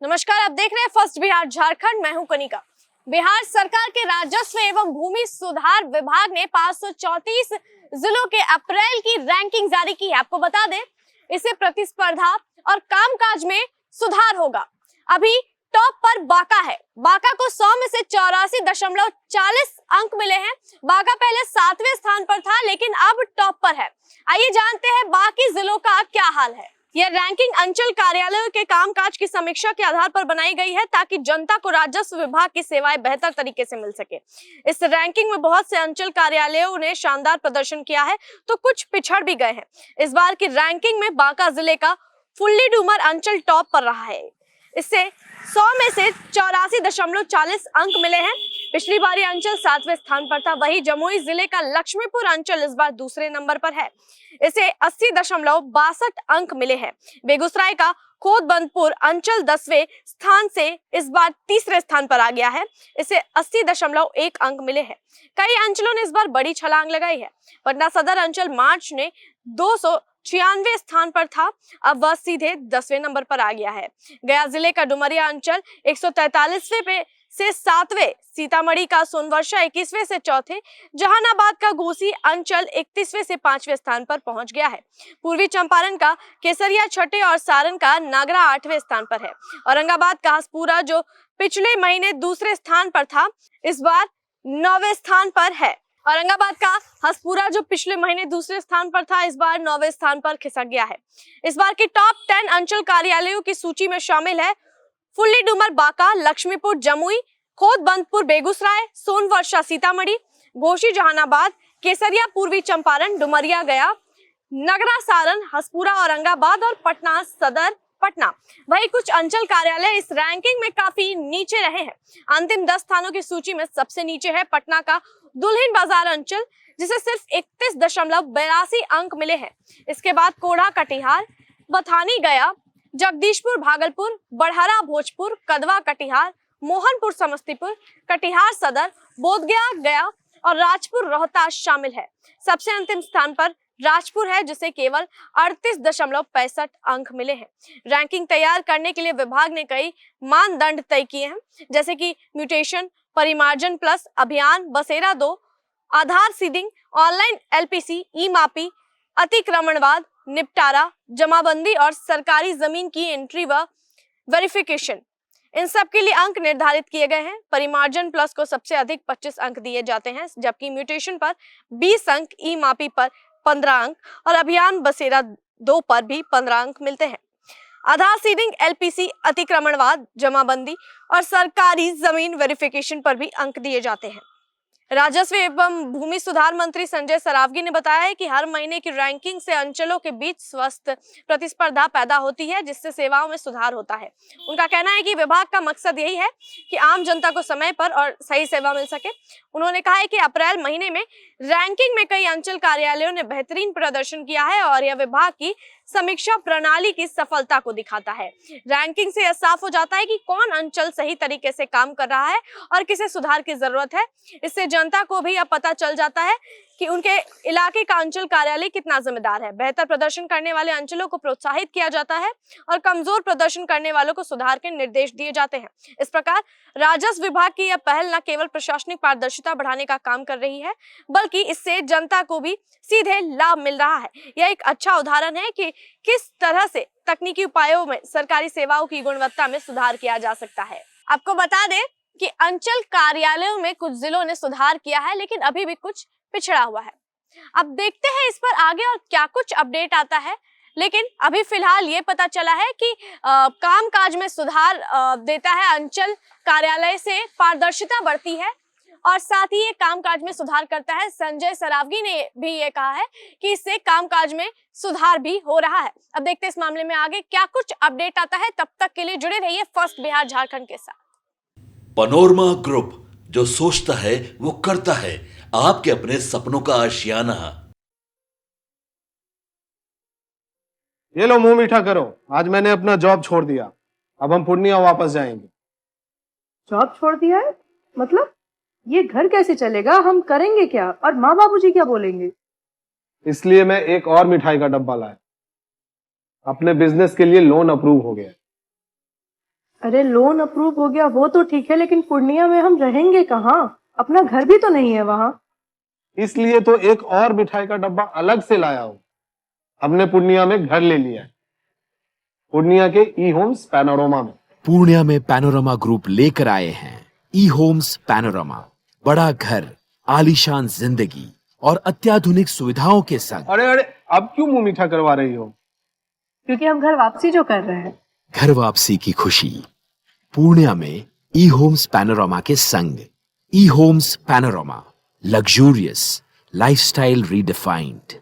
नमस्कार, आप देख रहे हैं फर्स्ट बिहार झारखंड। मैं हूं कनिका। बिहार सरकार के राजस्व एवं भूमि सुधार विभाग ने 534 जिलों के अप्रैल की रैंकिंग जारी की है। आपको बता दें, इससे प्रतिस्पर्धा और कामकाज में सुधार होगा। अभी टॉप पर बांका है। बांका को 100 में से 84.40 अंक मिले हैं। बांका पहले 7वें स्थान पर था, लेकिन अब टॉप पर है। आइए जानते हैं बाकी जिलों का क्या हाल है। यह रैंकिंग अंचल कार्यालयों के कामकाज की समीक्षा के आधार पर बनाई गई है, ताकि जनता को राजस्व विभाग की सेवाएं बेहतर तरीके से मिल सके। इस रैंकिंग में बहुत से अंचल कार्यालयों ने शानदार प्रदर्शन किया है, तो कुछ पिछड़ भी गए हैं। इस बार की रैंकिंग में बांका जिले का फुल्ली डूमर अंचल टॉप पर रहा है। इससे 100 में से 84.40 अंक मिले हैं। पिछली बार यह अंचल 7वें स्थान पर था। वहीं जमुई जिले का लक्ष्मीपुर अंचल इस बार दूसरे नंबर पर है। इसे 80.62 अंक मिले हैं। बेगूसराय का खोदबंदपुर अंचल 10वें स्थान से इस बार तीसरे स्थान पर आ गया है। इसे 80.1 अंक मिले हैं। कई अंचलों ने इस बार बड़ी छलांग लगाई है। पटना सदर अंचल मार्च ने 296 स्थान पर था, अब वह सीधे 10वें नंबर पर आ गया है। गया जिले का डुमरिया अंचल 143वें पे से 7वें, सीतामढ़ी का सोनवर्षा 21वें से चौथे, जहानाबाद का घोसी अंचल 31वें से 5वें स्थान पर पहुंच गया है। पूर्वी चंपारण का केसरिया 6ठे और सारण का नागरा 8वें स्थान पर है। औरंगाबाद का हसपुरा, जो पिछले महीने दूसरे स्थान पर था, इस बार 9वें स्थान पर है। औरंगाबाद का हसपुरा, जो पिछले महीने दूसरे स्थान पर था, इस बार 9वें स्थान पर खिसक गया है। इस बार की टॉप 10 अंचल कार्यालयों की सूची में शामिल है फुल्ली डूमर बांका, लक्ष्मीपुर जमुई, खोदबंदपुर बेगूसराय, सोनवर्षा सीतामढ़ी, घोसी जहानाबाद, केसरिया पूर्वी चंपारण, डुमरिया गया, नगरा सारण, हसपुरा औरंगाबाद और पटना सदर पटना। वही कुछ अंचल कार्यालय इस रैंकिंग में काफी नीचे रहे हैं। अंतिम 10 स्थानों की सूची में सबसे नीचे है पटना का दुल्हिन बाजार अंचल, जिसे सिर्फ 31.82 अंक मिले हैं। इसके बाद कोढ़ा कटिहार, बथानी गया, जगदीशपुर भागलपुर, बढ़हरा भोजपुर, कदवा कटिहार, मोहनपुर समस्तीपुर, कटिहार सदर, बोधगया गया और राजपुर रोहतास शामिल है। सबसे अंतिम स्थान पर राजपुर है, जिसे केवल 38.65 अंक मिले हैं। रैंकिंग तैयार करने के लिए विभाग ने कई मानदंड तय किए हैं, जैसे कि म्यूटेशन, परिमार्जन प्लस अभियान, बसेरा 2, आधार सीडिंग, ऑनलाइन एलपीसी, ई मापी, अतिक्रमणवाद निपटारा, जमाबंदी और सरकारी जमीन की एंट्री व वेरिफिकेशन। इन सब के लिए अंक निर्धारित किए गए हैं। परिमार्जन प्लस को सबसे अधिक 25 अंक दिए जाते हैं, जबकि म्यूटेशन पर 20 अंक, ई मापी पर 15 अंक और अभियान बसेरा 2 पर भी 15 अंक मिलते हैं। आधार सीडिंग, एलपीसी, अतिक्रमणवाद, जमाबंदी और सरकारी जमीन वेरिफिकेशन पर भी अंक दिए जाते हैं। राजस्व एवं भूमि सुधार मंत्री संजय सरावगी ने बताया है कि हर महीने की रैंकिंग से अंचलों के बीच स्वस्थ प्रतिस्पर्धा पैदा होती है, जिससे सेवाओं में सुधार होता है। उनका कहना है कि विभाग का मकसद यही है कि आम जनता को समय पर और सही सेवा मिल सके। उन्होंने कहा है कि अप्रैल महीने में रैंकिंग में कई अंचल कार्यालयों ने बेहतरीन प्रदर्शन किया है और यह विभाग की समीक्षा प्रणाली की सफलता को दिखाता है। रैंकिंग से यह साफ हो जाता है कि कौन अंचल सही तरीके से काम कर रहा है और किसे सुधार की जरूरत है। इससे जनता को भी अब पता चल जाता है कि उनके इलाके का अंचल कार्यालय कितना जिम्मेदार है। बेहतर प्रदर्शन करने वाले अंचलों को प्रोत्साहित किया जाता है और कमजोर प्रदर्शन करने वालों को सुधार के निर्देश दिए जाते हैं। इस प्रकार राजस्व विभाग की यह पहल न केवल प्रशासनिक पारदर्शिता बढ़ाने का काम कर रही है, बल्कि इससे जनता को भी सीधे लाभ मिल रहा है। यह एक अच्छा उदाहरण है कि किस तरह से तकनीकी उपायों में सरकारी सेवाओं की गुणवत्ता में सुधार किया जा सकता है। आपको बता दें कि अंचल कार्यालयों में कुछ जिलों ने सुधार किया है, लेकिन अभी भी कुछ पिछड़ा हुआ है। अब देखते हैं इस पर आगे और क्या कुछ अपडेट आता है। लेकिन अभी फिलहाल ये पता चला है कि कामकाज में सुधार देता है, अंचल कार्यालय से पारदर्शिता बढ़ती है और साथ ही ये कामकाज में सुधार करता है। संजय सरावगी ने भी ये कहा है कि इससे कामकाज में सुधार भी हो रहा है। अब देखते हैं इस मामले में आगे क्या कुछ अपडेट आता है। तब तक के लिए जुड़े रहिए फर्स्ट बिहार झारखंड के साथ। पनोरमा ग्रुप, जो सोचता है वो करता है, आपके अपने सपनों का आशियाना। ये लो, मुंह मीठा करो। आज मैंने अपना जॉब छोड़ दिया। अब हम पूर्णिया वापस जाएंगे। जॉब छोड़ दिया है? मतलब ये घर कैसे चलेगा? हम करेंगे क्या? और माँ बाबूजी क्या बोलेंगे? इसलिए मैं एक और मिठाई का डब्बा लाया। अपने बिजनेस के लिए लोन अप्रूव हो गया। अरे लोन अप्रूव हो गया वो तो ठीक है, लेकिन पूर्णिया में हम रहेंगे कहाँ? अपना घर भी तो नहीं है वहाँ। इसलिए तो एक और मिठाई का डब्बा अलग से लाया हूँ। हमने पूर्णिया में घर ले लिया है, पूर्णिया के ई होम्स पैनोरमा में। पूर्णिया में पैनोरमा ग्रुप लेकर आए हैं ई होम्स पैनोरमा। बड़ा घर, आलीशान जिंदगी और अत्याधुनिक सुविधाओं के संग। अरे अरे, अब क्यों मुंह मीठा करवा रही हो? क्योंकि हम घर वापसी जो कर रहे हैं। घर वापसी की खुशी पूर्णिया में ई होम्स पैनोरमा के संग। ई homes panorama, luxurious lifestyle redefined.